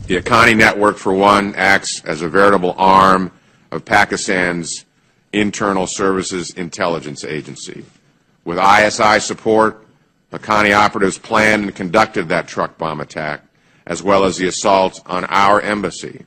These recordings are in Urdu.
The Haqqani Network, for one, acts as a veritable arm of Pakistan's Internal Services Intelligence Agency. With ISI support, Haqqani operatives planned and conducted that truck bomb attack, as well as the assault on our embassy.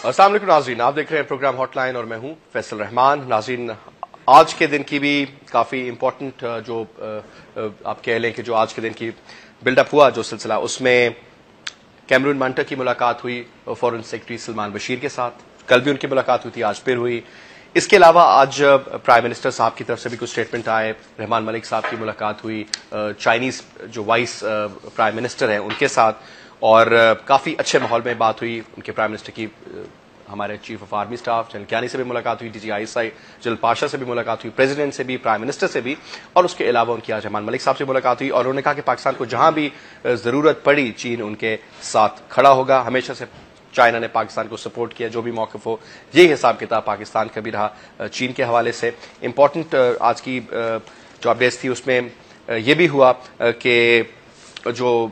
السلام علیکم ناظرین، آپ دیکھ رہے ہیں پروگرام ہاٹ لائن اور میں ہوں فیصل رحمان. ناظرین، آج کے دن کی بھی کافی امپورٹنٹ جو آپ کہہ لیں کہ جو آج کے دن کی بلڈ اپ ہوا جو سلسلہ، اس میں کیمرون مانٹر کی ملاقات ہوئی فورن سیکرٹری سلمان بشیر کے ساتھ. کل بھی ان کی ملاقات ہوئی تھی، آج پھر ہوئی. اس کے علاوہ آج پرائم منسٹر صاحب کی طرف سے بھی کچھ اسٹیٹمنٹ آئے. رحمان ملک صاحب کی ملاقات ہوئی چائنیز جو وائس پرائم منسٹر ہیں ان کے ساتھ، اور کافی اچھے ماحول میں بات ہوئی. ان کے پرائم منسٹر کی ہمارے chief of army staff general Kayani سے بھی ملاقات ہوئی، D G I S I general Pasha سے بھی ملاقات ہوئی، پریزیڈنٹ سے بھی، پرائم منسٹر سے بھی، اور اس کے علاوہ ان کی آج رحمان ملک صاحب سے ملاقات ہوئی. اور انہوں نے کہا کہ پاکستان کو جہاں بھی ضرورت پڑی چین ان کے ساتھ کھڑا ہوگا. ہمیشہ سے چائنا نے پاکستان کو سپورٹ کیا، جو بھی موقف ہو. یہ حساب کتاب پاکستان کا بھی رہا چین کے حوالے سے. امپورٹنٹ آج کی جو اپڈیٹس تھی اس میں یہ بھی ہوا کہ جو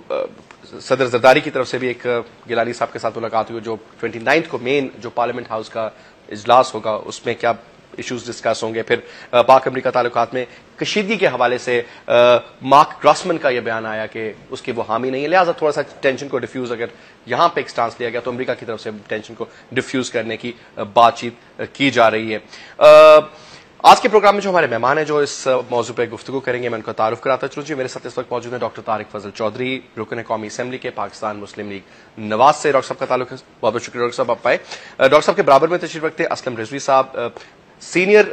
صدر زرداری کی طرف سے بھی ایک گیلانی صاحب کے ساتھ ملاقات ہوئی. جو 29 کو مین جو پارلیمنٹ ہاؤس کا اجلاس ہوگا اس میں کیا ایشوز ڈسکس ہوں گے. پھر پاک امریکہ تعلقات میں کشیدگی کے حوالے سے مارک گراسمن کا یہ بیان آیا کہ اس کی وہ حامی نہیں ہے، لہٰذا تھوڑا سا ٹینشن کو ڈیفیوز اگر یہاں پہ ایک سٹانس لیا گیا تو امریکہ کی طرف سے ٹینشن کو ڈیفیوز کرنے کی بات چیت کی جا رہی ہے. آج کے پروگرام میں جو ہمارے مہمان ہیں جو اس موضوع پہ گفتگو کریں گے، میں ان کا تعارف کراتا چلوں. جی میرے ساتھ اس وقت موجود ہیں ڈاکٹر طارق فضل چودھری، رکن قومی اسمبلی کے پاکستان مسلم لیگ نواز سے. ڈاکٹر صاحب کا تعلق ہے، بہت بہت شکریہ ڈاکٹر صاحب آپ آئے. ڈاکٹر صاحب کے برابر میں تشریف رکھتے اسلم رضوی صاحب، سینئر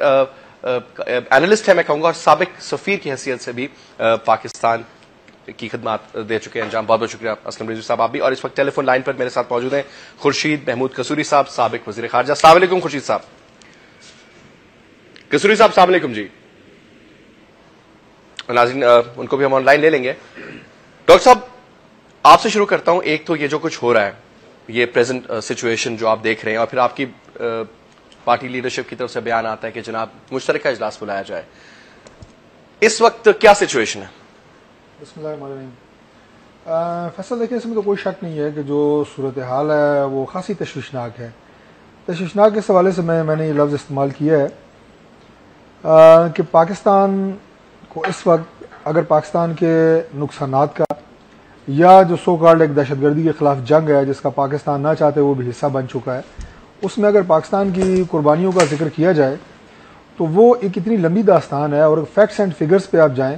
اینالسٹ ہے میں کہوں گا، اور سابق سفیر کی حیثیت سے بھی پاکستان کی خدمات دے چکے ہیں انجام. بہت بہت شکریہ اسلم رضوی صاحب آپ بھی. اور اس وقت ٹیلی فون لائن پر میرے ساتھ موجود ہیں خورشید محمود قصوری صاحب، سابق وزیر خارجہ. السلام علیکم خورشید صاحب. قصوری صاحب السلام علیکم. جی ناظرین ان کو بھی ہم آن لائن لے لیں گے. ڈاکٹر صاحب آپ سے شروع کرتا ہوں. ایک تو یہ جو کچھ ہو رہا ہے، یہ پریزنٹ سچویشن جو آپ دیکھ رہے ہیں، اور پھر آپ کی پارٹی لیڈرشپ کی طرف سے بیان آتا ہے کہ جناب مشترکہ اجلاس بلایا جائے. اس وقت کیا سچویشن ہے؟ بسم اللہ الرحمن الرحیم. فیصل دیکھیں، اس میں تو کوئی شک نہیں ہے کہ جو صورتحال ہے وہ خاصی تشویشناک ہے. تشویشناک اس حوالے سے میں نے یہ لفظ استعمال کیا ہے کہ پاکستان کو اس وقت اگر پاکستان کے نقصانات کا یا جو سو کالڈ ایک دہشت گردی کے خلاف جنگ ہے جس کا پاکستان نہ چاہتے وہ بھی حصہ بن چکا ہے، اس میں اگر پاکستان کی قربانیوں کا ذکر کیا جائے تو وہ ایک اتنی لمبی داستان ہے. اور فیکٹس اینڈ فگرز پہ آپ جائیں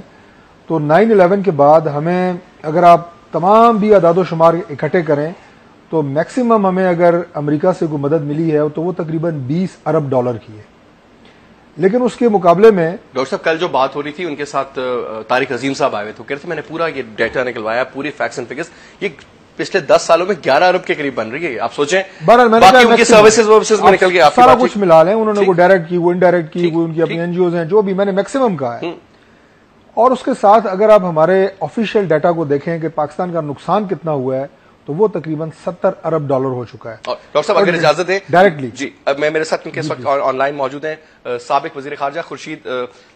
تو 9/11 کے بعد ہمیں اگر آپ تمام بھی اعداد و شمار اکٹھے کریں تو میکسیمم ہمیں اگر امریکہ سے کوئی مدد ملی ہے تو وہ تقریباً $20 ارب کی ہے. لیکن اس کے مقابلے میں ڈاکٹر صاحب کل جو بات ہو رہی تھی ان کے ساتھ طارق عظیم صاحب آئے ہوئے تھے، کہہ رہے تھے میں نے پورا یہ ڈیٹا نکلوایا، پوری فیکٹس اینڈ فگرز، یہ پچھلے 10 سالوں میں 11 ارب کے قریب بن رہی ہے. آپ سوچیں باقی ان کی سروسز میں نکل گیا، سارا کچھ ملا لیں. انہوں نے وہ ڈائریکٹ کی، وہ انڈائریکٹ کی، وہ ان کی اپنی این جی اوز ہیں، جو بھی میں نے میکسیمم کہا ہے. اور اس کے ساتھ اگر آپ ہمارے آفیشیل ڈیٹا کو دیکھیں کہ پاکستان کا نقصان کتنا ہوا ہے تو وہ تقریباً $70 ارب ہو چکا ہے. ڈاکٹر صاحب اگر اجازت ہے ڈائریکٹلی جی میں میرے ساتھ ان کے اس وقت آن لائن موجود ہیں سابق وزیر خارجہ خورشید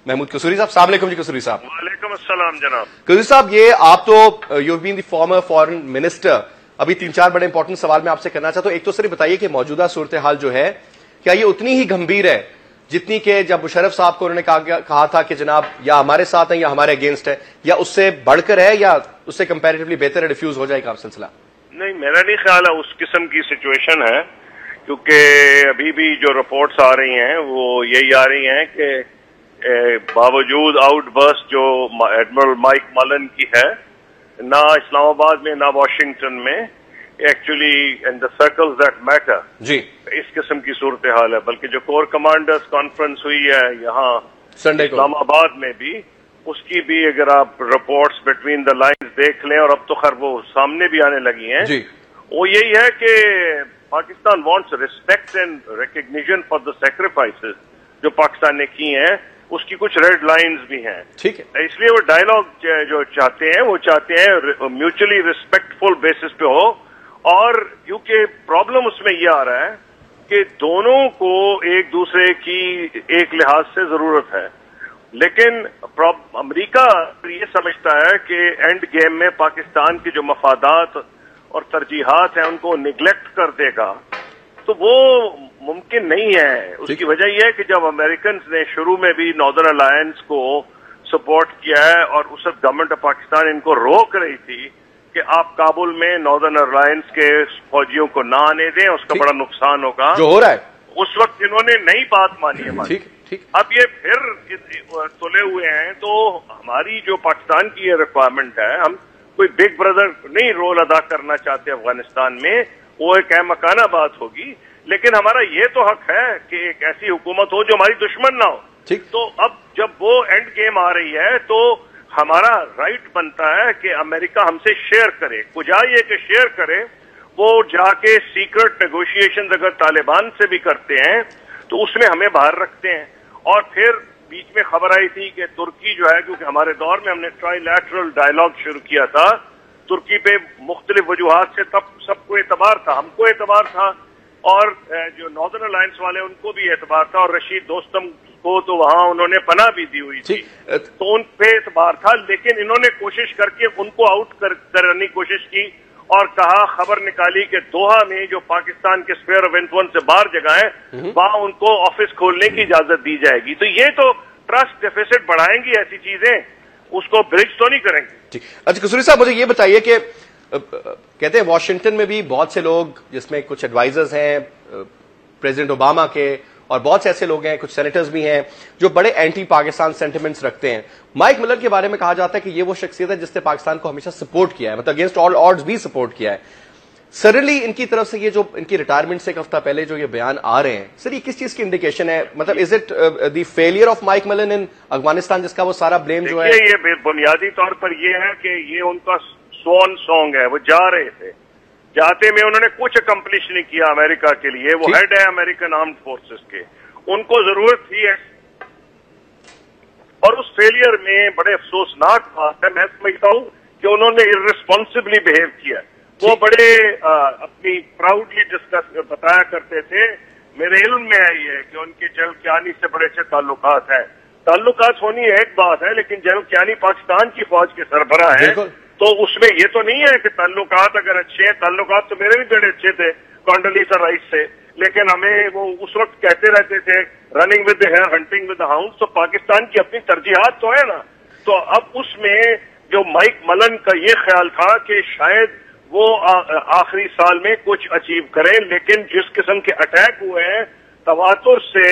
محمود قصوری صاحب. السلام علیکم جی قصوری صاحب. وعلیکم السلام جناب. قصوری صاحب یہ آپ تو you been the former foreign minister ابھی 3-4 بڑے امپورٹنٹ سوال میں آپ سے کرنا چاہتا ہوں. ایک تو صرف بتائیے کہ موجودہ صورتحال جو ہے کیا یہ اتنی ہی گمبھیر ہے جتنی کہ جب مشرف صاحب کو انہوں نے کہا تھا کہ جناب یا ہمارے ساتھ ہیں یا ہمارے اگینسٹ ہے, یا اس سے بڑھ کر ہے یا اس سے کمپیریٹیولی بہتر ہے, ڈیفیوز ہو جائے گا سلسلہ؟ نہیں, میرا نہیں خیال ہے اس قسم کی سچویشن ہے, کیونکہ ابھی بھی جو رپورٹس آ رہی ہیں وہ یہی آ رہی ہیں کہ باوجود آؤٹ برسٹ جو ایڈمرل مائک ملن کی ہے, نہ اسلام آباد میں نہ واشنگٹن میں actually in the circles that matter جی اس قسم کی صورتحال ہے, بلکہ جو کور کمانڈرز کانفرنس ہوئی ہے یہاں سنڈے کو اسلام آباد میں بھی, اس کی بھی اگر آپ رپورٹس بٹوین دا لائنز دیکھ لیں, اور اب تو خیر وہ سامنے بھی آنے لگی ہیں, جی وہ یہی ہے کہ Pakistan wants respect and recognition for the sacrifices جو پاکستان نے کی ہیں, اس کی کچھ ریڈ لائنز بھی ہیں. ٹھیک ہے, اس لیے وہ ڈائلاگ جو چاہتے ہیں وہ چاہتے ہیں میوچلی ریسپیکٹفل بیسس پہ ہو, اور کیونکہ پرابلم اس میں یہ آ رہا ہے کہ دونوں کو ایک دوسرے کی ایک لحاظ سے ضرورت ہے, لیکن امریکہ یہ سمجھتا ہے کہ اینڈ گیم میں پاکستان کے جو مفادات اور ترجیحات ہیں ان کو نگلیکٹ کر دے گا, تو وہ ممکن نہیں ہے. اس کی وجہ یہ ہے کہ جب امریکنز نے شروع میں بھی ناردرن الائنس کو سپورٹ کیا ہے, اور اس وقت گورنمنٹ آف پاکستان ان کو روک رہی تھی کہ آپ کابل میں ناردرن الائنس کے فوجیوں کو نہ آنے دیں, اس کا بڑا نقصان ہوگا, جو ہو رہا ہے اس وقت انہوں نے نئی بات مانی ہے. ٹھیک, اب یہ پھر تلے ہوئے ہیں, تو ہماری جو پاکستان کی یہ ریکوائرمنٹ ہے, ہم کوئی بگ بردر نہیں رول ادا کرنا چاہتے افغانستان میں, وہ ایک اہم مکانہ بات ہوگی, لیکن ہمارا یہ تو حق ہے کہ ایک ایسی حکومت ہو جو ہماری دشمن نہ ہو. تو اب جب وہ اینڈ گیم آ رہی ہے تو ہمارا رائٹ بنتا ہے کہ امریکہ ہم سے شیئر کرے, کجا یہ کہ شیئر کرے, وہ جا کے سیکرٹ نیگوشیشن اگر طالبان سے بھی کرتے ہیں تو اس میں ہمیں باہر رکھتے ہیں. اور پھر بیچ میں خبر آئی تھی کہ ترکی جو ہے, کیونکہ ہمارے دور میں ہم نے ٹرائی لیٹرل ڈائلاگ شروع کیا تھا, ترکی پہ مختلف وجوہات سے تب سب کو اعتبار تھا, ہم کو اعتبار تھا, اور جو ناردرن الائنس والے ان کو بھی اعتبار تھا, اور رشید دوستم کو تو وہاں انہوں نے پناہ بھی دی ہوئی تھی, تو ان پہ اعتبار تھا, لیکن انہوں نے کوشش کر کے ان کو آؤٹ کرنے کی کوشش کی, اور کہا, خبر نکالی کہ دوحہ میں جو پاکستان کے اسفیئر آف انفلوئنس سے باہر جگہ ہے وہاں ان کو آفس کھولنے کی اجازت دی جائے گی. تو یہ تو ٹرسٹ ڈیفیسٹ بڑھائیں گی, ایسی چیزیں اس کو برج تو نہیں کریں گے. اچھا قصوری صاحب, مجھے یہ بتائیے کہ کہتے ہیں واشنگٹن میں بھی بہت سے لوگ, جس میں کچھ ایڈوائزرز ہیں پریزیڈنٹ اوباما کے, اور بہت سے ایسے لوگ ہیں, کچھ سینیٹرز بھی ہیں جو بڑے اینٹی پاکستان سینٹیمنٹس رکھتے ہیں. مائک ملن کے بارے میں کہا جاتا ہے کہ یہ وہ شخصیت ہے جس نے پاکستان کو ہمیشہ سپورٹ کیا ہے, مطلب اگینسٹ آل آڈز بھی سپورٹ کیا ہے. سڈنلی ان کی طرف سے یہ جو ان کی ریٹائرمنٹ سے ایک ہفتہ پہلے جو یہ بیان آ رہے ہیں, سر یہ کس چیز کی انڈیکیشن ہے؟ مطلب is it the failure of mic ملن ان افغانستان, جس کا وہ سارا بلیم جو ہے؟ یہ بنیادی طور پر یہ ہے کہ یہ ان کا سوان سانگ ہے. وہ جا رہے تھے, جاتے میں انہوں نے کچھ اکمپلش نہیں کیا امریکہ کے لیے, وہ ہیڈ ہے امریکن آرمڈ فورسز کے, ان کو ضرورت تھی, اور اس فیلئر میں بڑے افسوسناک بات ہے, میں سمجھتا ہوں کہ انہوں نے ارریسپانسبلی بہیو کیا. وہ بڑے اپنی پراؤڈلی ڈسکس بتایا کرتے تھے, میرے علم میں ہے یہ کہ ان کے جنرل کیانی سے بڑے اچھے تعلقات ہیں. تعلقات ہونی ایک بات ہے, لیکن جنرل کیانی پاکستان کی فوج کے سربراہ ہیں, تو اس میں یہ تو نہیں ہے کہ تعلقات اگر اچھے ہیں, تعلقات تو میرے بھی بڑے اچھے تھے کانڈولیزا رائس سے, لیکن ہمیں وہ اس وقت کہتے رہتے تھے running with the hare hunting with the hound. تو پاکستان کی اپنی ترجیحات تو ہے نا. تو اب اس میں جو مائک ملن کا یہ خیال تھا کہ شاید وہ آخری سال میں کچھ اچیو کریں, لیکن جس قسم کے اٹیک ہوئے ہیں تواتر سے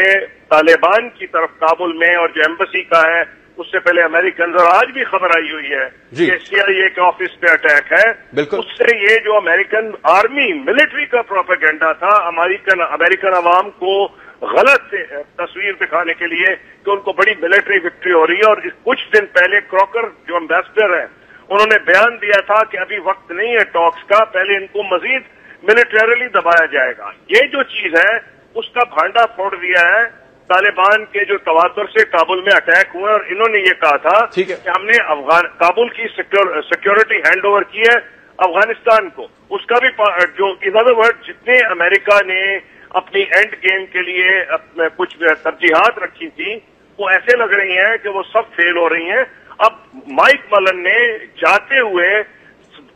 طالبان کی طرف کابل میں, اور جو ایمبسی کا ہے اس سے پہلے امریکن, اور آج بھی خبر آئی ہوئی ہے کہ سی آئی اے کے آفس پہ اٹیک ہے, اس سے یہ جو امریکن آرمی ملٹری کا پروپیگنڈا تھا امریکن عوام کو غلط تصویر دکھانے کے لیے کہ ان کو بڑی ملٹری وکٹری ہو رہی ہے. اور کچھ دن پہلے کراکر جو امبیسڈر ہیں انہوں نے بیان دیا تھا کہ ابھی وقت نہیں ہے ٹاکس کا, پہلے ان کو مزید ملٹریلی دبایا جائے گا. یہ جو چیز ہے اس کا بھانڈا پھوڑ دیا ہے طالبان کے جو تواتر سے کابل میں اٹیک ہوئے, اور انہوں نے یہ کہا تھا کہ ہم نے کابل کی سیکورٹی ہینڈ اوور کی ہے افغانستان کو. اس کا بھی جو ان ادر ورڈ جتنے امریکہ نے اپنی اینڈ گیم کے لیے کچھ ترجیحات رکھی تھی وہ ایسے لگ رہی ہیں کہ وہ سب فیل ہو رہی ہیں. اب مائک ملن نے جاتے ہوئے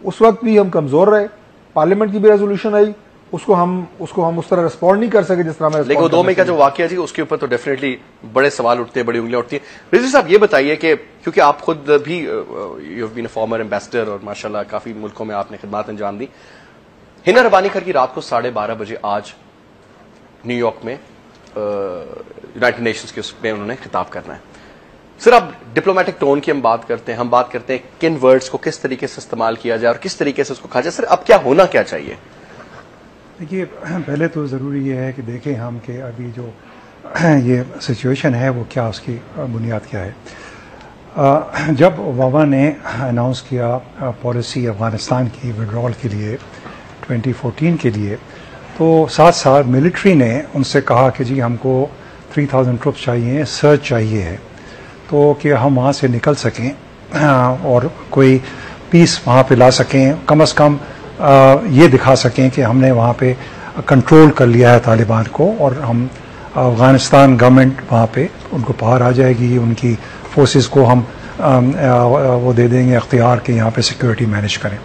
اس وقت بھی ہم کمزور رہے, پارلیمنٹ کی بھی ریزولوشن آئی, اس کو ہم اس طرح ریسپونڈ نہیں کر سکے جس طرح میں. لیکن وہ 2 مئی کا جو واقعہ جی اس کے اوپر تو ڈیفینیٹلی بڑے سوال اٹھتے ہیں, بڑی انگلیاں اٹھتی ہیں. رضوی صاحب یہ بتائیے کہ کیونکہ آپ خود بھی you have been a former ambassador اور ماشاءاللہ کافی ملکوں میں آپ نے خدمات انجام دی. ہنا ربانی کر کی رات کو 12:30 بجے آج نیو یارک میں یونائٹڈ نیشنز کے اس میں انہوں نے خطاب کرنا ہے. سر اب ڈپلومیٹک ٹون کی ہم بات کرتے ہیں, ہم بات کرتے ہیں کن ورڈز کو کس طریقے سے استعمال کیا جائے اور کس طریقے سے اس کو کہا جائے. سر اب کیا ہونا کیا چاہیے؟ دیکھیے پہلے تو ضروری یہ ہے کہ دیکھیں ہم کہ ابھی جو یہ سچویشن ہے وہ کیا, اس کی بنیاد کیا ہے. جب اوباما نے اناؤنس کیا پالیسی افغانستان کی وڈرال کے لیے 2014 کے لیے, تو ساتھ ساتھ ملٹری نے ان سے کہا کہ جی ہم کو 3000 ٹروپس چاہیے, سرچ چاہیے ہے, تو کہ ہم وہاں سے نکل سکیں اور کوئی پیس وہاں پہ لا سکیں, کم از کم یہ دکھا سکیں کہ ہم نے وہاں پہ کنٹرول کر لیا ہے طالبان کو, اور ہم افغانستان گورنمنٹ وہاں پہ ان کو پار آ جائے گی, ان کی فورسز کو ہم وہ دے دیں گے اختیار کہ یہاں پہ سیکورٹی مینیج کریں.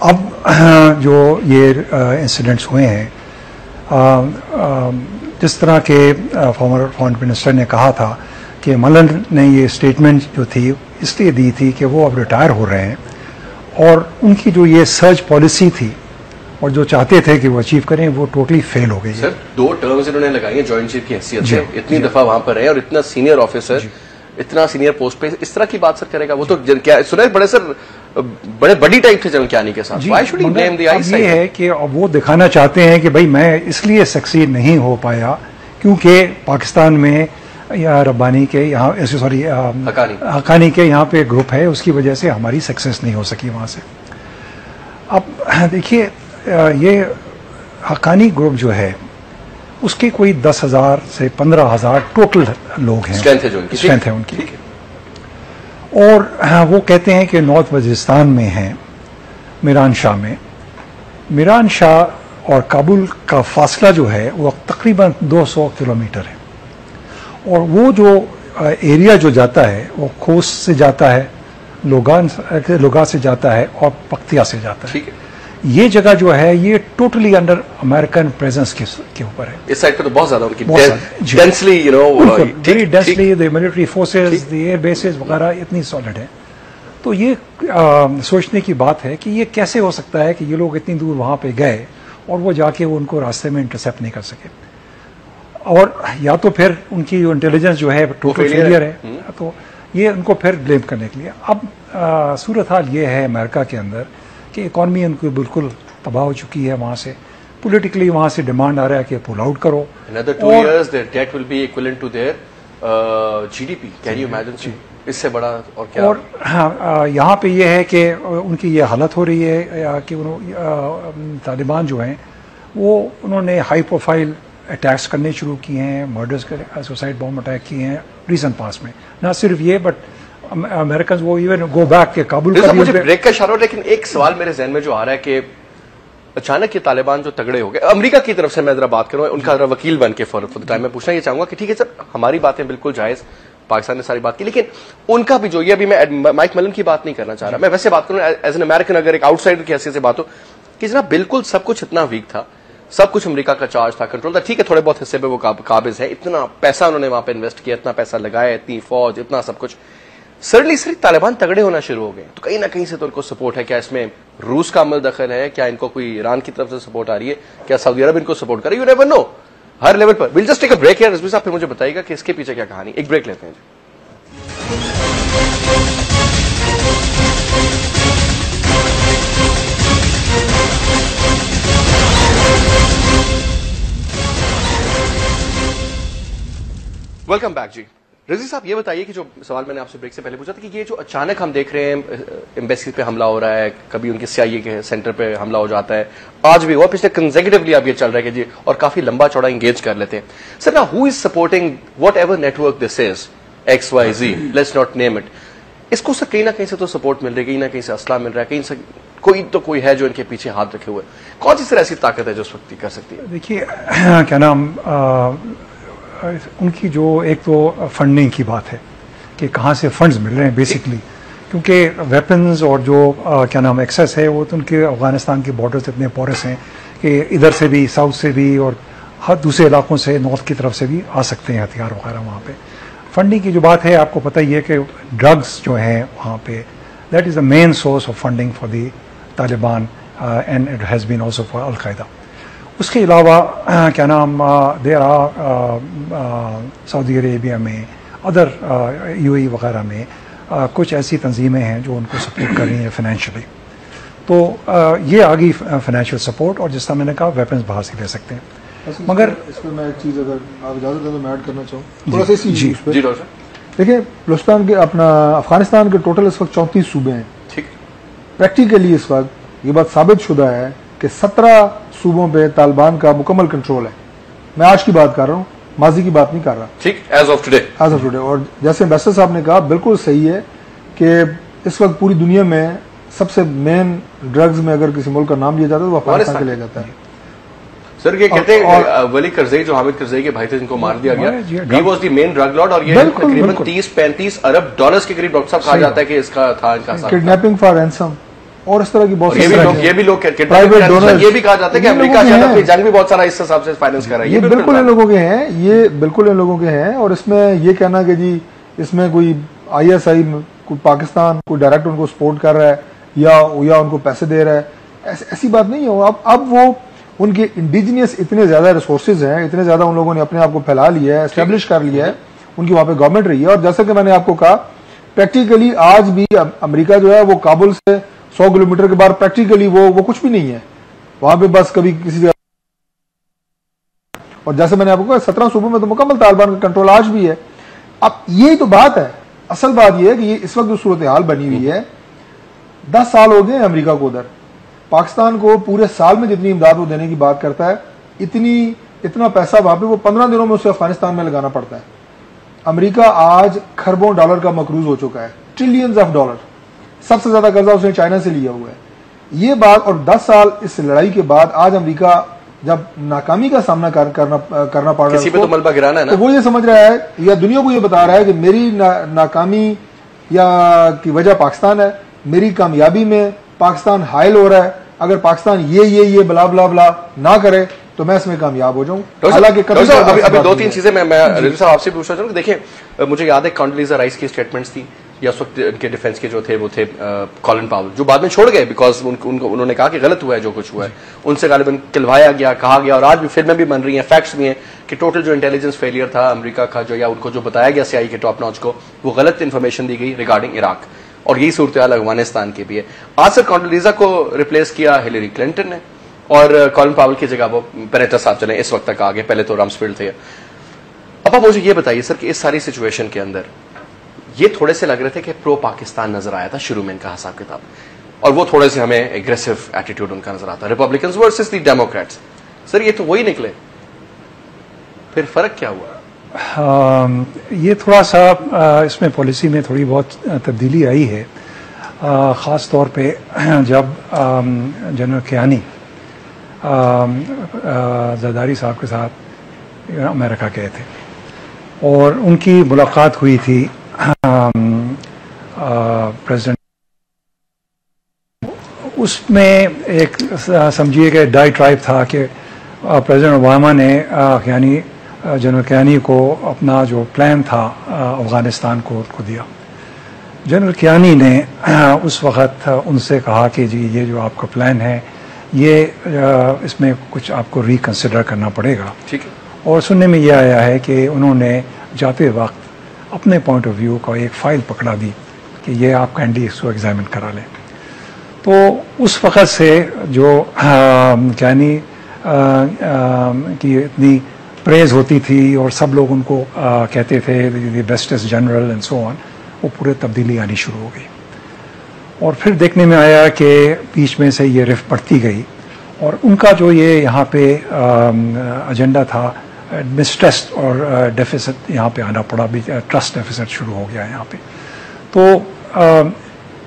اب جو یہ انسیڈنٹس ہوئے ہیں, جس طرح کے فارمر فارن منسٹر نے کہا تھا کہ ملن نے یہ اسٹیٹمنٹ جو تھی اس لیے دی تھی کہ وہ اب ریٹائر ہو رہے ہیں, اور ان کی جو یہ سرچ پالیسی تھی اور جو چاہتے تھے کہ وہ اچیو کریں وہ ٹوٹلی فیل ہو گئی. سر 2 ٹرمز انہوں نے لگائی ہیں جوائنٹ چیف کی حیثیت سے, اتنی دفعہ وہاں پر رہے اور اتنا سینئر آفیسر, اتنا سینئر پوسٹ پہ اس طرح کی بات سر کرے گا. وہ تو کیا سنا بڑے سر بڑے بڑی ٹائپ تھے جنرل کیانی کے ساتھ. Why should he blame the ISI? یہ ہے کہ اب وہ دکھانا چاہتے ہیں کہ بھائی میں اس لیے سکسیڈ نہیں ہو پایا کیونکہ پاکستان میں یا ربانی کے یہاں سوری حقانی کے یہاں پہ گروپ ہے, اس کی وجہ سے ہماری سکسیس نہیں ہو سکی وہاں سے. اب دیکھیے یہ حقانی گروپ جو ہے اس کے کوئی 10,000 سے 15,000 ٹوٹل لوگ ہیں, اسٹرینتھ ہے ان کی, اور وہ کہتے ہیں کہ نارتھ وزیرستان میں ہیں میران شاہ میں. میران شاہ اور کابل کا فاصلہ جو ہے وہ تقریباً 200 کلومیٹر ہے, اور وہ جو ایریا جو جاتا ہے وہ خوست سے جاتا ہے, لوگا سے جاتا ہے اور پختیا سے جاتا ہے. یہ جگہ جو ہے یہ ٹوٹلی انڈر امریکن پریزنس کے اوپر ہے. اس سائڈ پہ تو بہت زیادہ ان کی ڈینسلی ویری ڈینسلی دی ملٹری فورسز, دی ایئر بیسز وغیرہ اتنی سالڈ ہے. تو یہ سوچنے کی بات ہے کہ یہ کیسے ہو سکتا ہے کہ یہ لوگ اتنی دور وہاں پہ گئے اور وہ جا کے وہ ان کو راستے میں انٹرسیپٹ نہیں کر سکے, اور یا تو پھر ان کی جو انٹیلیجنس جو ہے ٹوٹل فیلئر ہے, تو یہ ان کو پھر بلیم کرنے کے لیے. اب صورتحال یہ ہے امریکہ کے اندر کہ اکانومی ان کو بالکل تباہ ہو چکی ہے, وہاں سے پولیٹیکلی وہاں سے ڈیمانڈ آ رہا ہے کہ پول آؤٹ کرو. Another 2 years their debt will be equivalent to their GDP. Can you imagine? اس سے بڑا اور کیا. اور یہاں پہ یہ ہے کہ ان کی یہ حالت ہو رہی ہے کہ طالبان جو ہیں وہ انہوں نے ہائی پروفائل اٹیکس کرنے شروع کیے ہیں, مرڈرز سوسائڈ بام اٹیک کیے ہیں ریسنٹ پاس میں. نہ صرف یہ بٹ امریکنز وہ ایون گو بیک کے کابل کا مجھے بریک کا اشارہ. لیکن ایک سوال میرے ذہن میں جو آ رہا ہے کہ اچانک یہ طالبان جو تگڑے ہو گئے, امریکہ کی طرف سے میں ذرا بات کروں, ان کا ذرا وکیل بن کے فور ٹائم میں پوچھنا یہ چاہوں گا کہ ٹھیک ہے سر ہماری باتیں بالکل جائز, پاکستان نے ساری بات کی, لیکن ان کا بھی جو یہ ابھی میں مائک ملن کی بات نہیں کرنا چاہ رہا, میں ویسے بات کروں ایز این امریکن, اگر ایک آؤٹ سائڈر کی حیثیت سے بات ہو کہ جناب بالکل سب کچھ اتنا ویک تھا, سب کچھ امریکہ کا چارج تھا, کنٹرول تھا, ٹھیک ہے تھوڑے بہت حصے پہ وہ قابض ہے, اتنا پیسہ انہوں نے وہاں پہ انویسٹ کیا, اتنا پیسہ لگایا, اتنی فوج, اتنا سب کچھ. سرلی طالبان تگڑے ہونا شروع ہو گئے, تو کہیں نہ کہیں سے تو ان کو سپورٹ ہے. کیا اس میں روس کا عمل دخل ہے, کیا ان کو کوئی ایران کی طرف سے سپورٹ آ رہی ہے, کیا سعودی عرب ان کو سپورٹ کر رہی ہے, یو نیور نو, ہر لیول پر. Well just take a break here. Rizvi صاحب پھر مجھے بتائیے گا کہ اس کے پیچھے کیا کہانی. ایک بریک لیتے ہیں. ویلکم بیک جی. رضی صاحب یہ بتائیے کہ جو سوال میں نے آپ سے بریک سے پہلے پوچھا تھا کہ یہ جو اچانک ہم دیکھ رہے ہیں ایمبیسی پہ حملہ ہو رہا ہے, کبھی ان کے CIA کے سینٹر پہ حملہ ہو جاتا ہے, آج بھی ہوا, پچھلے کنزیکٹولی اب یہ چل رہا ہے کہ جی, اور کافی لمبا چوڑا انگیج کر لیتے ہیں. Sir no who is supporting whatever network this is XYZ, let's not name it, اس کو سر کہیں نہ کہیں سے تو سپورٹ مل رہی ہے, کہیں نہ کہیں سے اسلحہ مل رہا ہے, کہیں سے کوئی ہے جو ان کے پیچھے ہاتھ رکھے ہوئے. کون سی سر ایسی طاقت ہے جو اس وقت کر سکتی ہے؟ دیکھیے کیا نام ان کی جو ایک تو فنڈنگ کی بات ہے کہ کہاں سے فنڈز مل رہے ہیں بیسکلی, کیونکہ ویپنز اور جو کیا نام ایکسیس ہے وہ تو ان کے افغانستان کے بارڈرز اتنے پورس ہیں کہ ادھر سے بھی ساؤتھ سے بھی اور ہر دوسرے علاقوں سے نارتھ کی طرف سے بھی آ سکتے ہیں ہتھیار وغیرہ وہاں پہ. فنڈنگ کی جو بات ہے آپ کو پتہ ہی ہے کہ ڈرگز جو ہیں وہاں پہ that is the main source of funding for the Taliban and it has been also for al Qaeda. اس کے علاوہ کیا نام دیر آر سعودی عربیہ میں ادر UAE وغیرہ میں کچھ ایسی تنظیمیں ہیں جو ان کو سپورٹ کر رہی ہیں فائنینشلی. تو یہ آگئی فائنینشیل سپورٹ اور جس طرح میں نے کہا ویپنز باہر سے لے سکتے ہیں. مگر اس میں ایک چیز اگر آپ اجازت دیں تو میں ایڈ کرنا چاہوں تھوڑا سا. جی دیکھیں بلوچستان کے اپنا افغانستان کے ٹوٹل اس وقت 34 صوبے ہیں. ٹھیک. پریکٹیکلی اس وقت یہ بات ثابت شدہ ہے کہ 17 صوبوں پہ طالبان کا مکمل کنٹرول ہے. میں آج کی بات کر رہا ہوں, ماضی کی بات نہیں کر رہا. ٹھیک. As of today. اور جیسے امبیسڈر صاحب نے کہا بالکل صحیح ہے کہ اس وقت پوری دنیا میں سب سے مین ڈرگز میں اگر کسی ملک کا نام لیا جاتا ہے تو وہ افغانستان کے لیا جاتا ہے. سر یہ کہتے ہیں ولی کرزئی جو حامد کرزئی کے بھائی تھے جن کو مار دیا گیا, he was the main drug lord, اور یہ تقریباً 30-35 ارب ڈالرز کے قریب ڈاکٹر صاحب کہا جاتا ہے کہ اس کا تھا ان کا کڈنیپنگ فار رینسم اور اس طرح کی بہت یہ بھی لوگ یہ بھی کہا جاتا ہے کہ امریکہ جو ہے اپنی جنگ بھی بہت سارا اس حساب سے فائنینس کر رہا ہے. یہ بالکل ان لوگوں کے ہیں, یہ بالکل ان لوگوں کے ہیں. اور اس میں یہ کہنا کہ جی اس میں کوئی ISI کوئی پاکستان کوئی ڈائریکٹ ان کو سپورٹ کر رہا ہے یا ان کو پیسے دے رہا ہے, ایسی بات نہیں ہے. اب وہ ان کے انڈیجینس اتنے زیادہ ریسورسز ہیں, اتنے زیادہ ان لوگوں نے اپنے آپ کو پھیلا لیا ہے, اسٹیبلش کر لیا ہے, ان کی وہاں پہ گورنمنٹ رہی ہے. اور جیسا کہ میں نے آپ کو کہا پریکٹیکلی آج بھی امریکہ جو ہے وہ کابل سے 100 کلومیٹر کے بعد پریکٹیکلی وہ کچھ بھی نہیں ہے وہاں پہ, بس کبھی کسی جگہ. اور جیسے میں نے آپ کو کہا 17 صوبوں میں تو مکمل طالبان کا کنٹرول آج بھی ہے. اب یہی تو بات ہے, اصل بات یہ ہے کہ یہ اس وقت جو صورتحال بنی ہوئی ہے, 10 سال ہو گئے ہیں امریکہ کو ادھر. پاکستان کو پورے سال میں جتنی امداد وہ دینے کی بات کرتا ہے اتنا پیسہ وہاں پہ وہ 15 دنوں میں اسے افغانستان میں لگانا پڑتا ہے. امریکہ آج کھربوں ڈالر کا مقروض ہو چکا ہے, ٹریلینز آف ڈالر. سب سے زیادہ قرضہ اس نے چائنا سے لیا ہوا ہے. یہ بات, اور 10 سال اس لڑائی کے بعد آج امریکہ جب ناکامی کا سامنا کرنا پڑ رہا ہے تو ملبہ گرانا ہے نا, تو وہ یہ سمجھ رہا ہے یا دنیا کو یہ بتا رہا ہے کہ میری ناکامی یا کی وجہ پاکستان ہے, میری کامیابی میں پاکستان حائل ہو رہا ہے. اگر پاکستان یہ بلا بلا بلا نہ کرے تو میں اس میں کامیاب ہو جاؤں. حالانکہ ابھی 2-3 چیزیں میں رضوی صاحب آپ سے پوچھنا چاہوں. دیکھیں مجھے یاد ہے کانڈولیزا رائس کی اسٹیٹمنٹس تھی, یا اس وقت ان کے ڈیفینس کے جو تھے وہ تھے کالن پاول, جو بعد میں چھوڑ گئے بیکاز انہوں نے کہا کہ غلط ہوا ہے جو کچھ ہوا ہے. ان سے غالباً کلوایا گیا, کہا گیا, اور آج بھی فلمیں بھی بن رہی ہیں, فیکٹس بھی ہیں کہ ٹوٹل جو انٹیلیجنس فیلئر تھا امریکہ کا, جو یا ان کو جو بتایا گیا CIA کے ٹاپ ناچ کو, وہ غلط انفارمیشن دی گئی ریگارڈنگ عراق. اور یہی صورتحال افغانستان کی بھی ہے. آج سر کانڈولیزا کو ریپلیس کیا ہلیری کلنٹن نے, اور کالن پاول کی جگہ وہ پینیٹا صاحب چلے اس وقت تک آگے, پہلے تو رامسفیلڈ تھے. اب آپ مجھے یہ بتائیے سر کہ اس ساری سچویشن کے اندر یہ تھوڑے سے لگ رہے تھے کہ پرو پاکستان نظر آیا تھا شروع میں ان کا حساب کتاب, اور وہ تھوڑے سے ہمیں ایگریسو ایٹیٹیوڈ ان کا نظر آتا, ریپبلکنز ورسز دی ڈیموکریٹس. سر یہ تو وہی نکلے, پھر فرق کیا ہوا؟ یہ تھوڑا سا اس میں پالیسی میں تھوڑی بہت تبدیلی آئی ہے, خاص طور پہ جب جنرل کیانی زرداری صاحب کے ساتھ امریکہ گئے تھے اور ان کی ملاقات ہوئی تھی پریزیڈنٹ, اس میں ایک سمجھیے کہ ڈائی ٹرائب تھا کہ پریزیڈنٹ اوباما نے جنرل کیانی کو اپنا جو پلان تھا افغانستان کو دیا. جنرل کیانی نے اس وقت ان سے کہا کہ جی یہ جو آپ کا پلان ہے یہ اس میں کچھ آپ کو ریکنسیڈر کرنا پڑے گا. ٹھیک ہے. اور سننے میں یہ آیا ہے کہ انہوں نے جاتے وقت اپنے پوائنٹ آف ویو کا ایک فائل پکڑا دی کہ یہ آپ کائنڈلی اس کو ایگزامن کرا لیں. تو اس وقت سے جو کیانی کی اتنی پریز ہوتی تھی اور سب لوگ ان کو کہتے تھے دی بیسٹسٹ جنرل اینڈ سو آن, وہ پورے تبدیلی آنی شروع ہو گئی. اور پھر دیکھنے میں آیا کہ بیچ میں سے یہ رفت بڑھتی گئی, اور ان کا جو یہ یہاں پہ ایجنڈا تھا مسٹرسٹ اور ڈیفیسٹ یہاں پہ آنا پڑا, بھی ٹرسٹ ڈیفیسٹ شروع ہو گیا یہاں پہ. تو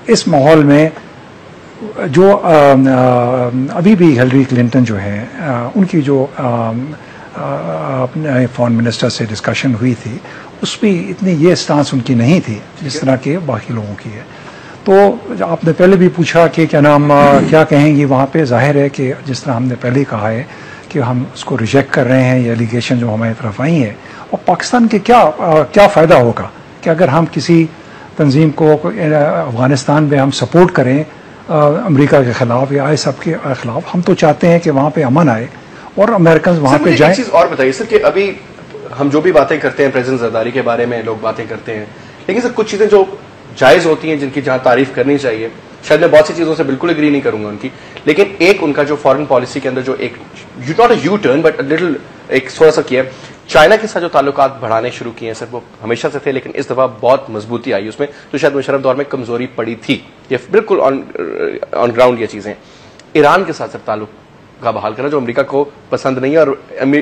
اس ماحول میں جو ابھی بھی ہلری کلنٹن جو ہے ان کی جو اپنے فارن منسٹر سے ڈسکشن ہوئی تھی, اس بھی اتنی یہ سٹانس ان کی نہیں تھی جس طرح کے باقی لوگوں کی ہے. تو آپ نے پہلے بھی پوچھا کہ کیا نام کیا کہیں گی وہاں پہ. ظاہر ہے کہ جس طرح ہم نے پہلے کہا ہے کہ ہم اس کو ریجیکٹ کر رہے ہیں, یہ ایلیگیشن جو ہماری طرف آئی ہیں, اور پاکستان کے کیا فائدہ ہوگا کہ اگر ہم کسی تنظیم کو افغانستان میں ہم سپورٹ کریں امریکہ کے خلاف یا ISAF کے خلاف. ہم تو چاہتے ہیں کہ وہاں پہ امن آئے اور امریکنز وہاں پہ جائیں. ایک چیز اور بتائیے سر کہ ابھی ہم جو بھی باتیں کرتے ہیں پریزیڈنٹ زرداری کے بارے میں لوگ باتیں کرتے ہیں, لیکن سر کچھ چیزیں جو جائز ہوتی ہیں جن کی جہاں تعریف کرنی چاہیے, شاید میں بہت سی چیزوں سے بالکل اگری نہیں کروں گا ان کی, لیکن ایک ان کا جو فارن پالیسی کے اندر جو ایک not a you turn but little ایک تھوڑا سا کیا چائنا کے ساتھ جو تعلقات بڑھانے شروع کیے ہیں سر وہ ہمیشہ سے تھے, لیکن اس دفعہ بہت مضبوطی آئی اس میں, تو شاید مشرف دور میں کمزوری پڑی تھی. یہ بالکل آن گراؤنڈ یہ چیزیں. ایران کے ساتھ سر تعلق کا بحال کرنا جو امریکہ کو پسند نہیں ہے اور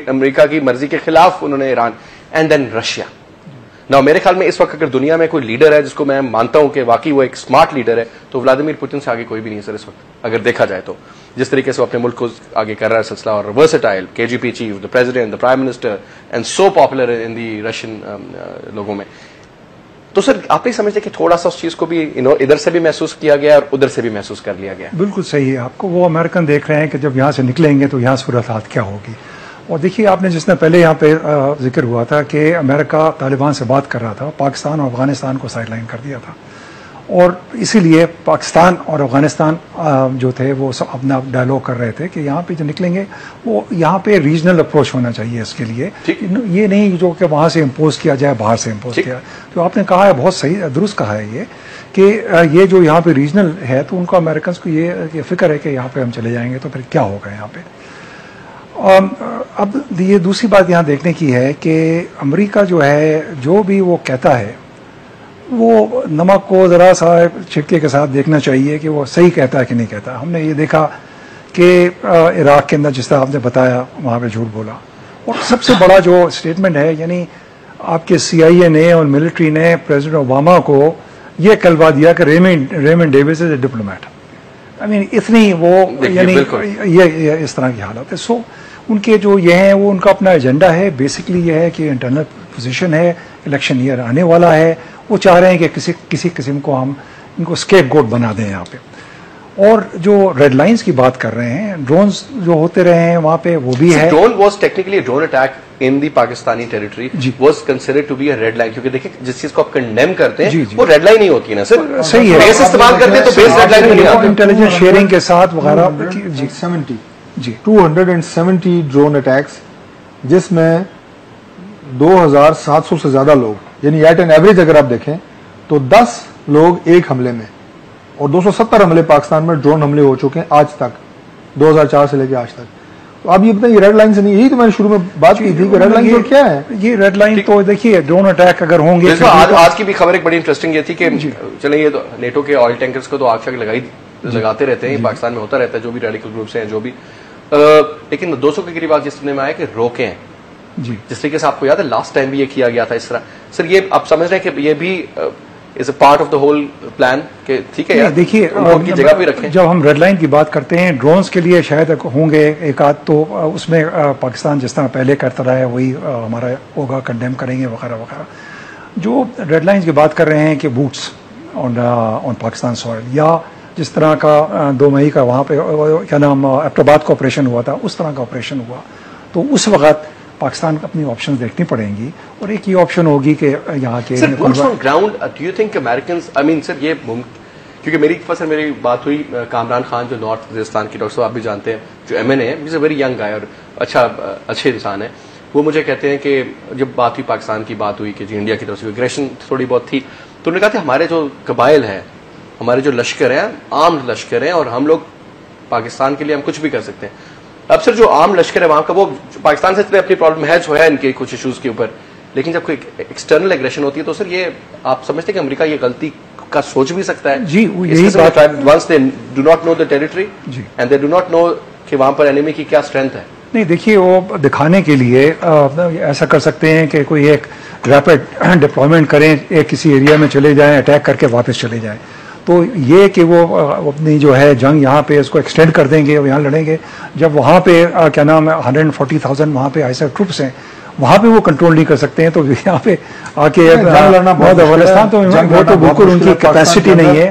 امریکہ کی مرضی کے خلاف انہوں نے ایران, اینڈ دین رشیا. نہ میرے خیال میں اس وقت اگر دنیا میں کوئی لیڈر ہے جس کو میں مانتا ہوں کہ واقعی وہ ایک اسمارٹ لیڈر ہے تو ولادیمیر پوتن سے آگے کوئی بھی نہیں ہے سر اس وقت اگر دیکھا جائے تو. جس طریقے سے وہ اپنے ملک کو آگے کر رہا ہے سلسلہ, اور versatile KGB chief, the president, the prime minister, and so popular in the Russian لوگوں میں. تو سر آپ نہیں سمجھتے کہ تھوڑا سا اس چیز کو بھی ادھر سے بھی محسوس کیا گیا اور ادھر سے بھی محسوس کر لیا گیا؟ بالکل صحیح ہے. آپ کو وہ امریکن دیکھ رہے ہیں کہ جب یہاں سے نکلیں گے تو یہاں صورتحال کیا ہوگی. اور دیکھیے آپ نے جس نے پہلے یہاں پہ ذکر ہوا تھا کہ امریکہ طالبان سے بات کر رہا تھا, پاکستان اور افغانستان کو سائڈ لائن کر دیا تھا, اور اسی لیے پاکستان اور افغانستان جو تھے وہ سب اپنا ڈائلاگ کر رہے تھے کہ یہاں پہ جو نکلیں گے وہ یہاں پہ ریجنل اپروچ ہونا چاہیے اس کے لیے, یہ نہیں جو کہ وہاں سے امپوز کیا جائے, باہر سے امپوز کیا. تو آپ نے کہا ہے بہت صحیح درست کہا ہے یہ کہ یہ جو یہاں پہ ریجنل ہے تو ان کو امریکنس کو یہ فکر ہے کہ یہاں پہ ہم چلے جائیں گے تو پھر کیا ہوگا یہاں پہ. اب یہ دوسری بات یہاں دیکھنے کی ہے کہ امریکہ جو ہے جو بھی وہ کہتا ہے وہ نمک کو ذرا سا چھٹکے کے ساتھ دیکھنا چاہیے کہ وہ صحیح کہتا ہے کہ نہیں کہتا. ہم نے یہ دیکھا کہ عراق کے اندر جس طرح آپ نے بتایا وہاں پہ جھوٹ بولا, اور سب سے بڑا جو اسٹیٹمنٹ ہے یعنی آپ کے CIA نے اور ملٹری نے پریزیڈنٹ اوباما کو یہ کلوا دیا کہ Raymond Davis is a diplomat. I mean اتنی وہ یعنی یہ اس طرح کی حالت ہے. سو ان کے جو یہ ہیں وہ ان کا اپنا ایجنڈا ہے, بیسکلی یہ ہے کہ انٹرنل پوزیشن ہے, الیکشن ایئر آنے والا ہے, وہ چاہ رہے ہیں کہ کسی قسم کو ہم ان کو اسکیپ گوٹ بنا دیں یہاں پہ. اور جو ریڈ لائنز کی بات کر رہے ہیں, ڈرونز جو ہوتے رہے ہیں وہاں پہ وہ بھی ہے. Drone was technically drone attack in the Pakistani territory was considered to be a red line, کیونکہ دیکھیں جس چیز کو آپ کنڈیم کرتے ہیں وہ ریڈ لائن ہی ہوتی ہے نا سر. صحیح ہے, بیس استعمال کرتے ہیں تو بیس ریڈ لائن نہیں آتی. انٹیلیجنس شیئرنگ کے ساتھ وغیرہ. 270 ڈرون اٹیکس جس میں 2700 سے زیادہ لوگ, یعنی ایٹ این ایوریج اگر آپ دیکھیں تو 10 لوگ ایک حملے میں, اور 270 حملے پاکستان میں ڈرون حملے ہو چکے ہیں آج تک, 2004 سے لے کے آج تک. تو آپ یہ بتائیں یہ ریڈ لائن سے نہیں, یہی تو میں نے شروع میں بات کی تھی کہ ریڈ لائن کیا ہے. یہ ریڈ لائن تو دیکھیے ڈرون اٹیک اگر ہوں گے. آج کی بھی خبر ایک بڑی انٹرسٹنگ یہ تھی کہ چلیں یہ تو نیٹو کے آئل ٹینکرز کو تو آگ شک لگاتے رہتے ہیں, پاکستان میں ہوتا رہتا ہے جو بھی ریڈیکل گروپس ہیں جو بھی, لیکن 200 کے قریب آگ جس نے میں آیا کہ روکیں جی, جس طریقے سے آپ کو یاد ہے لاسٹ ٹائم بھی یہ کیا گیا تھا اس طرح. سر یہ آپ سمجھ رہے ہیں کہ یہ بھی is a part of the whole plan کہ ٹھیک ہے دیکھیے ان کی جگہ بھی رکھیں. جب ہم ریڈ لائن کی بات کرتے ہیں ڈرونز کے لیے شاید ہوں گے ایک آدھ, تو اس میں پاکستان جس طرح پہلے کرتا رہا ہے وہی ہمارا ہوگا, کنڈیم کریں گے وغیرہ وغیرہ. جو ریڈ لائنز کی بات کر رہے ہیں کہ بوٹس آن پاکستان سوائل, یا جس طرح کا 2 مئی کا وہاں پہ کیا نام ایبٹ کا آپریشن ہوا تھا اس طرح کا آپریشن ہوا, تو اس وقت پاکستان کو اپنی آپشن دیکھنی پڑیں گی, اور ایک یہ آپشن ہوگی کہ یہاں کے ground. Do you think Americans, I mean sir یہ کیونکہ میری بات ہوئی کامران خان جو نارتھ وزیرستان کی ڈاکٹر صاحب آپ بھی جانتے ہیں جو MN ہے, از اے ویری ینگ گائے اور اچھے انسان ہے, وہ مجھے کہتے ہیں کہ جب بات ہوئی پاکستان کی بات ہوئی کہ جی انڈیا کی طرف سے اگریشن تھوڑی بہت تھی, تو انہوں نے کہا کہ ہمارے جو قبائل ہیں, ہمارے جو لشکر ہیں, آرمڈ لشکر ہیں, اور ہم لوگ پاکستان کے لیے ہم کچھ بھی کر سکتے ہیں. اب سر جو عام لشکر ہے وہاں کا وہ پاکستان سے اپنی پرابلم ہے جو ہے ان کے کچھ ایشوز کے اوپر, لیکن جب کوئی ایکسٹرنل ایگریشن ہوتی ہے تو سر یہ آپ سمجھتے ہیں کہ امریکہ یہ غلطی کا سوچ بھی سکتا ہے؟ جی یہی بات, once they do not know the territory and they do not know کہ وہاں پر اینیمی کی کیا اسٹرینتھ ہے. نہیں دیکھیے وہ دکھانے کے لیے ایسا کر سکتے ہیں کہ کوئی ایک ریپڈ ڈپلائمنٹ کریں, ایک کسی ایریا میں چلے جائیں, اٹیک کر کے واپس چلے جائیں. تو یہ کہ وہ اپنی جو ہے جنگ یہاں پہ اس کو ایکسٹینڈ کر دیں گے اور یہاں لڑیں گے, جب وہاں پہ کیا نام ہے 140,000 وہاں پہ ISAF ٹروپس ہیں, وہاں پہ وہ کنٹرول نہیں کر سکتے ہیں, تو یہاں پہ آ کے افغانستان تو وہ تو بالکل ان کی کیپیسٹی نہیں ہے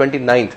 29,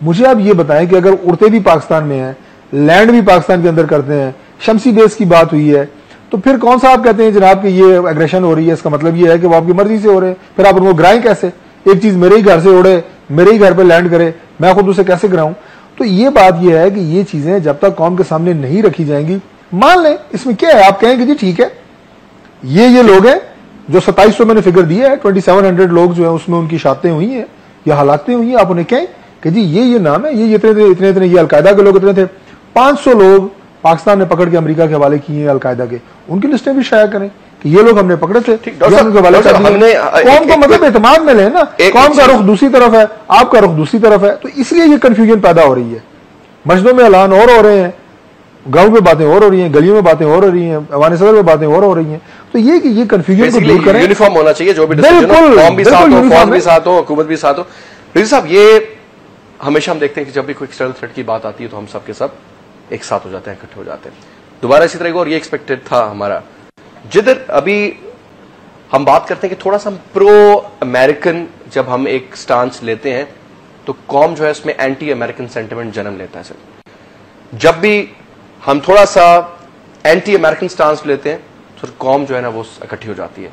مجھے آپ یہ بتائیں کہ اگر اڑتے بھی پاکستان میں ہیں, لینڈ بھی پاکستان کے اندر کرتے ہیں, شمسی بیس کی بات ہوئی ہے, تو پھر کون سا آپ کہتے ہیں جناب کہ یہ ایگریشن ہو رہی ہے؟ اس کا مطلب یہ ہے کہ وہ آپ کی مرضی سے ہو رہے ہیں. پھر آپ ان کو گرائیں کیسے؟ ایک چیز میرے ہی گھر سے اڑے, میرے ہی گھر پہ لینڈ کرے, میں خود اسے کیسے گراؤں؟ تو یہ بات یہ ہے کہ یہ چیزیں جب تک قوم کے سامنے نہیں رکھی جائیں گی, مان لیں اس میں کیا ہے, آپ کہیں کہ جی ٹھیک ہے یہ لوگ ہیں جو 2700 میں نے فگر دیا ہے, 2700 لوگ جو ہیں اس میں ان کی شہادتیں ہوئی ہیں یا ہلاکتیں ہوئی ہیں, آپ انہیں کہیں کہ جی یہ نام ہے, یہ اتنے یہ القاعدہ کے لوگ اتنے تھے. 500 لوگ پاکستان نے پکڑ کے امریکہ کے حوالے کیے ہیں القاعدہ کے, ان کی لسٹیں بھی شائع کریں کہ یہ لوگ ہم نے پکڑے تھے. قوم کو مطلب اعتماد میں لیں نا, قوم کا رخ دوسری طرف ہے, آپ کا رخ دوسری طرف ہے, تو اس لیے یہ کنفیوژن پیدا ہو رہی ہے. مسجدوں میں اعلان اور ہو رہے ہیں, گاؤں میں باتیں اور ہو رہی ہیں, گلیوں میں باتیں اور ہو رہی ہیں, ایوان صدر میں باتیں اور ہو ری ہیں. تو یہ کہ یہ کنفیوژن کو دور کریں, یونیفارم ہونا چاہیے, جو بھی ڈیسیژن ہو, قوم بھی ساتھ ہو, فوج بھی ساتھ ہو, حکومت بھی ساتھ ہو. رضوی صاحب, یہ ہمیشہ ہم دیکھتے ہیں کہ جب بھی کوئی ایکسٹرنل تھریٹ کی بات آتی ہے تو ہم سب کے سب ایک ساتھ ہو جاتے ہیں, اکٹھے ہو جاتے ہیں. دوبارہ اسی طرح اور یہ ایکسپیکٹڈ تھا ہمارا. جدھر ابھی ہم بات کرتے ہیں کہ تھوڑا سا پرو امریکن جب ہم ایک سٹانس لیتے ہیں تو قوم جو ہے اس میں اینٹی امریکن سینٹیمنٹ جنم لیتا ہے. سر جب بھی ہم تھوڑا سا اینٹی امریکن سٹانس لیتے ہیں تو قوم جو ہے نا وہ اکٹھی ہو جاتی ہے.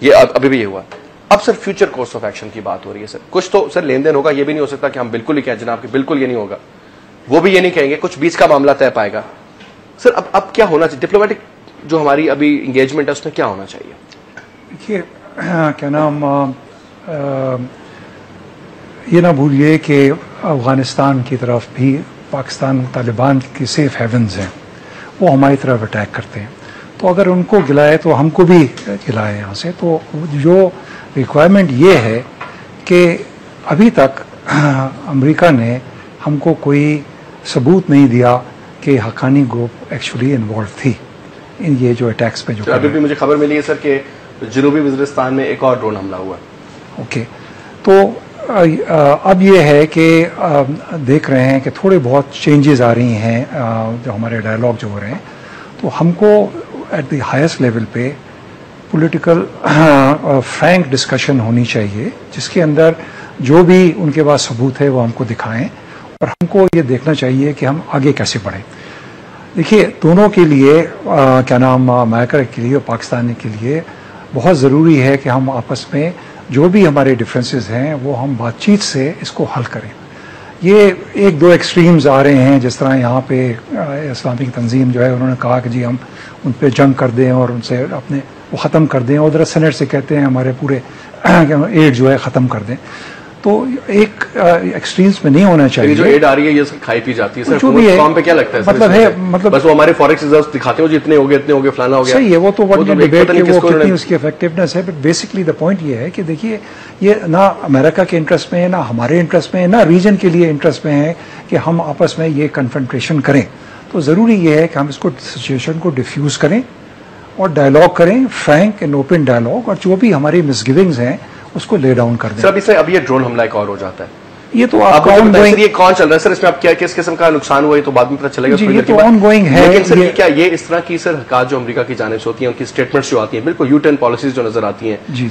یہ ابھی بھی یہ ہوا. اب سر فیوچر کورس آف ایکشن کی بات ہو رہی ہے. سر کچھ تو سر لین دین ہوگا, یہ بھی نہیں ہو سکتا کہ ہم بالکل ہی کہیں جناب کہ بالکل یہ نہیں ہوگا, وہ بھی یہ نہیں کہیں گے, کچھ بیچ کا معاملہ طے پائے گا. سر اب کیا ہونا چاہیے, ڈپلومیٹک جو ہماری ابھی انگیجمنٹ ہے اس میں کیا ہونا چاہیے؟ دیکھیے کیا نام, یہ نہ بھولیے کہ افغانستان کی طرف بھی پاکستان طالبان کی سیف ہیونز ہیں, وہ ہماری طرف اٹیک کرتے ہیں. تو اگر ان کو گلائے تو ہم کو بھی گلائے یہاں سے. تو جو ریکوائرمنٹ یہ ہے کہ ابھی تک امریکہ نے ہم کو کوئی ثبوت نہیں دیا کہ حقانی گروپ ایکچولی انوالو تھی ان یہ جو اٹیکس پہ. جو ابھی بھی مجھے خبر ملی ہے سر کہ جنوبی وزیرستان میں ایک اور ڈرون حملہ ہوا. اوکے, تو اب یہ ہے کہ دیکھ رہے ہیں کہ تھوڑے بہت چینجز آ رہی ہیں جو ہمارے ڈائلاگ جو ہو رہے ہیں. تو ہم کو ایٹ دی ہائیسٹ لیول پہ پولیٹیکل فرینک ڈسکشن ہونی چاہیے, جس کے اندر جو بھی ان کے پاس ثبوت ہے وہ ہم کو دکھائیں, اور ہم کو یہ دیکھنا چاہیے کہ ہم آگے کیسے بڑھیں. دیکھیے دونوں کے لیے کیا نام, امریکہ کے لیے اور پاکستان کے لیے بہت ضروری ہے کہ ہم آپس میں جو بھی ہمارے ڈفرینسز ہیں وہ ہم بات چیت سے اس کو حل کریں. یہ ایک دو ایکسٹریمز آ رہے ہیں, جس طرح یہاں پہ اسلامی تنظیم جو ہے انہوں نے کہا کہ جی ہم ان پہ جنگ کر دیں اور ان سے اپنے وہ ختم کر دیں, ادھر سینٹ سے کہتے ہیں ہمارے پورے ایڈ جو ہے ختم کر دیں. تو ایک ایکسٹریمز میں نہیں ہونا چاہیے. جو ایڈ آ رہی ہے یہ کھائی پی جاتی ہے. جو بھی ہے قوم پہ کیا لگتا ہے مطلب ہے, مطلب بس وہ ہمارے فوریکس ریزروز دکھاتے ہو, جتنے ہو گئے فلانا ہو گیا. صحیح ہے, وہ تو ڈیبیٹ کہ وہ کتنی اس کی افیکٹونیس ہے. بٹ بیسکلی دا پوائنٹ یہ ہے کہ دیکھیے یہ نہ امریکہ کے انٹرسٹ میں ہے, نہ ہمارے انٹرسٹ میں ہے, نہ ریجن کے لیے انٹرسٹ میں ہے کہ ہم آپس میں یہ کنفرنٹریشن کریں. تو ضروری یہ ہے کہ ہم اس کو سچویشن کو ڈیفیوز کریں اور ڈائلاگ کریں, فرینک اینڈ اوپن ڈائلاگ, اور جو بھی ہماری مس گیونگز ہیں اس کو لے ڈاؤن کر دیں. سر ابھی یہ ڈرون حملہ ایک اور ہو جاتا ہے, یہ تو آپ یہ کون چل رہا ہے سر, اس میں آپ کیا کس قسم کا نقصان ہوا ہے تو بعد میں پتہ چلے گا. یہ تو آن گوئنگ ہے. لیکن سر کیا یہ اس طرح کی سر حرکات جو امریکہ کی جانب سے ہوتی ہیں, ان کی اسٹیٹمنٹس جو آتی ہیں بالکل یو ٹرن پالیسیز جو نظر آتی ہیں, جی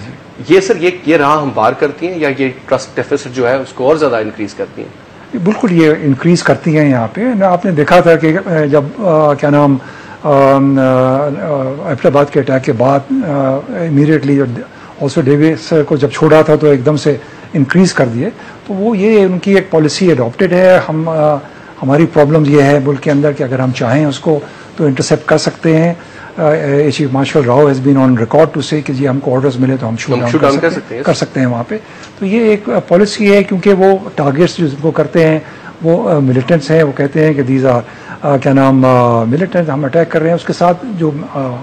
یہ سر یہ راہ ہم پار کرتی ہیں یا یہ ٹرسٹ ڈیفیسٹ جو ہے اس کو اور زیادہ انکریز کرتی ہیں؟ بالکل یہ انکریز کرتی ہیں. یہاں پہ آپ نے دیکھا تھا کہ جب کیا نام ایبٹ آباد کے اٹیک کے بعد امیڈیٹلی آلسو ڈیوس کو جب چھوڑا تھا تو ایک دم سے انکریز کر دیے. تو وہ یہ ان کی ایک پالیسی اڈاپٹیڈ ہے. ہماری پرابلم یہ ہے ملک کے اندر کہ اگر ہم چاہیں اس کو تو انٹرسیپٹ کر سکتے ہیں. Chief marshal Rao has been on record to say کہ جی ہم کو آرڈرز ملے تو ہم شوٹ ڈاؤن کر سکتے ہیں وہاں پہ. تو یہ ایک پالیسی ہے, کیونکہ وہ ٹارگیٹس جن کو کرتے ہیں وہ ملیٹنٹس ہیں. وہ کہتے ہیں کہ دیز آر کیا نام ملیٹنٹ ہم اٹیک کر رہے ہیں. اس کے ساتھ جو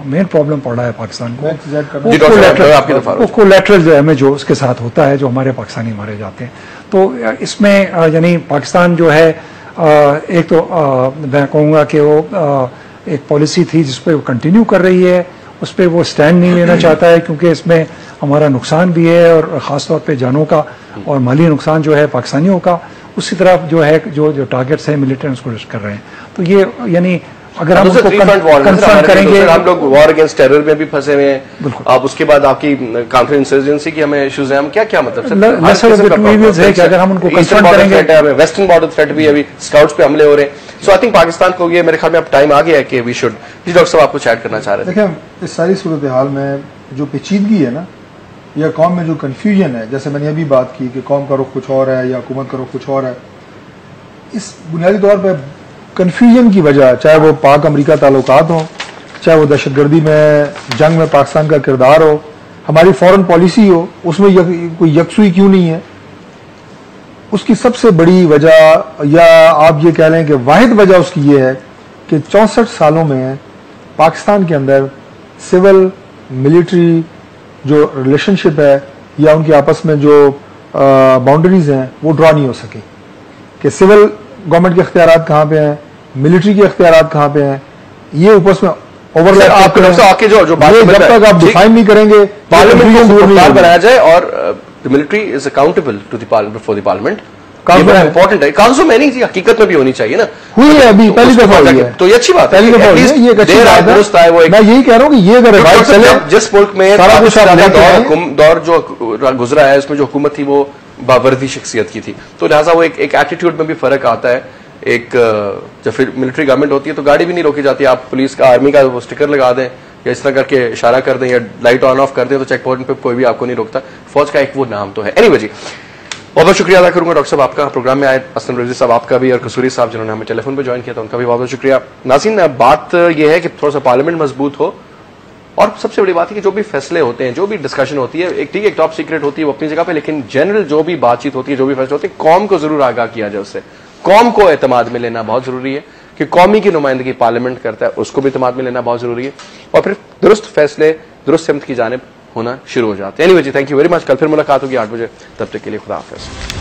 مین پرابلم پڑ رہا ہے پاکستان کو وہ کولیٹرل ڈیمیج جو اس کے ساتھ ہوتا ہے, جو ہمارے پاکستانی مارے جاتے ہیں. تو اس میں یعنی پاکستان جو ہے ایک تو میں کہوں گا کہ وہ ایک پالیسی تھی جس پہ وہ کنٹینیو کر رہی ہے, اس پہ وہ سٹینڈ نہیں لینا چاہتا ہے, کیونکہ اس میں ہمارا نقصان بھی ہے اور خاص طور پہ جانوں کا اور مالی نقصان جو ہے پاکستانیوں کا. اسی طرف جو ہے جو ٹارگیٹس ہیں ملیٹنٹس کو کر رہے ہیں. تو یہ یعنی اگر ہم کنفرم کریں گے. ہم لوگ وار اگینسٹ ٹیرر میں بھی پھنسے ہوئے ہیں. آپ اس کے بعد آپ کی کاؤنٹر انسرجنسی کی ہمیں ایشوز ہیں. ہم کیا مطلب ہے کہ اگر ہم ان کو کنفرم کریں گے. ویسٹرن بارڈر تھریٹ بھی ابھی اسکاؤٹس پہ حملے ہو رہے ہیں. سو آئی تھنک پاکستان کو یہ میرے خیال میں اب ٹائم آ گیا ہے کہ وی شوڈ. جی ڈاکٹر صاحب آپ کچھ ایڈ کرنا چاہ رہے تھے. دیکھیں اس ساری صورتحال میں جو پیچیدگی ہے نا یا قوم میں جو کنفیوژن ہے, جیسے میں نے ابھی بات کی کہ قوم کا رخ کچھ اور ہے یا حکومت کا رخ کچھ اور ہے, اس بنیادی طور پہ کنفیوژن کی وجہ چاہے وہ پاک امریکہ تعلقات ہوں, چاہے وہ دہشت گردی میں جنگ میں پاکستان کا کردار ہو, ہماری فورن پالیسی ہو, اس میں کوئی یکسوئی کیوں نہیں ہے. اس کی سب سے بڑی وجہ یا آپ یہ کہہ لیں کہ واحد وجہ اس کی یہ ہے کہ 64 سالوں میں پاکستان کے اندر سول ملٹری جو ریلیشن شپ ہے یا ان کے آپس میں جو باؤنڈریز ہیں وہ ڈرا نہیں ہو سکے کہ سول گورنمنٹ کے اختیارات کہاں پہ ہیں, ملٹری کے اختیارات کہاں پہ ہیں. یہ اوپر میں اوور لیپ جب تک آپ ڈیفائن نہیں کریں گے پارلیمنٹ بنایا جائے اور military is accountable to the for the parliament. Important ہے. کانسو میں نہیں حقیقت میں بھی ہونی چاہیے نا. ہوئی ہے ابھی پہلی دفعہ ہوئی ہے, تو یہ اچھی بات ہے. پہلی دفعہ ہوئی ہے, یہ ایک اچھی بات ہے. میں یہی کہہ رہا ہوں کہ یہ اگر روایت چلے, جس ملک میں دور جو گزرا ہے اس میں جو حکومت تھی وہ باوردی شخصیت کی تھی, تو لہٰذا وہ ایک ایٹیٹیوڈ میں بھی فرق آتا ہے. ایک جب پھر ملٹری گورنمنٹ ہوتی ہے تو گاڑی بھی نہیں روکی جاتی. آپ پولیس کا آرمی کا وہ اسٹیکر لگا دیں یا اس طرح کر کے اشارہ کر دیں یا لائٹ آن آف کر دیں تو چیک پوائنٹ پہ کوئی بھی آپ کو نہیں روکتا. فوج کا ایک وہ نام تو ہے. اینی وے جی, بہت بہت شکریہ ادا کروں گا ڈاکٹر صاحب آپ کا پروگرام میں آئے. اسلم رضوی صاحب آپ کا بھی, اور قصوری صاحب جنہوں نے ہمیں ٹیلی فون پہ جوائن کیا تھا ان کا بھی بہت بہت شکریہ. ناظرین بات یہ ہے کہ تھوڑا سا پارلیمنٹ مضبوط ہو, اور سب سے بڑی بات ہے کہ جو بھی فیصلے ہوتے ہیں, جو بھی ڈسکشن ہوتی ہے, ایک ٹھیک ہے ایک ٹاپ سیکرٹ ہوتی ہے وہ اپنی جگہ پہ, لیکن جنرل جو بھی بات چیت ہوتی ہے, جو بھی فیصلے ہوتے ہیں, قوم کو ضرور آگاہ کیا جائے. اس سے قوم کو اعتماد میں لینا بہت ضروری ہے کہ قومی کی نمائندگی پارلیمنٹ کرتا ہے, اس کو بھی اعتماد میں لینا بہت ضروری ہے, اور پھر درست فیصلے درست سمت کی جانب ہونا شروع ہو جاتے ہیں. اینی وے جی, تھینک یو ویری مچ. کل پھر ملاقات ہوگی 8 بجے. تب تک کے لیے خدا حافظ.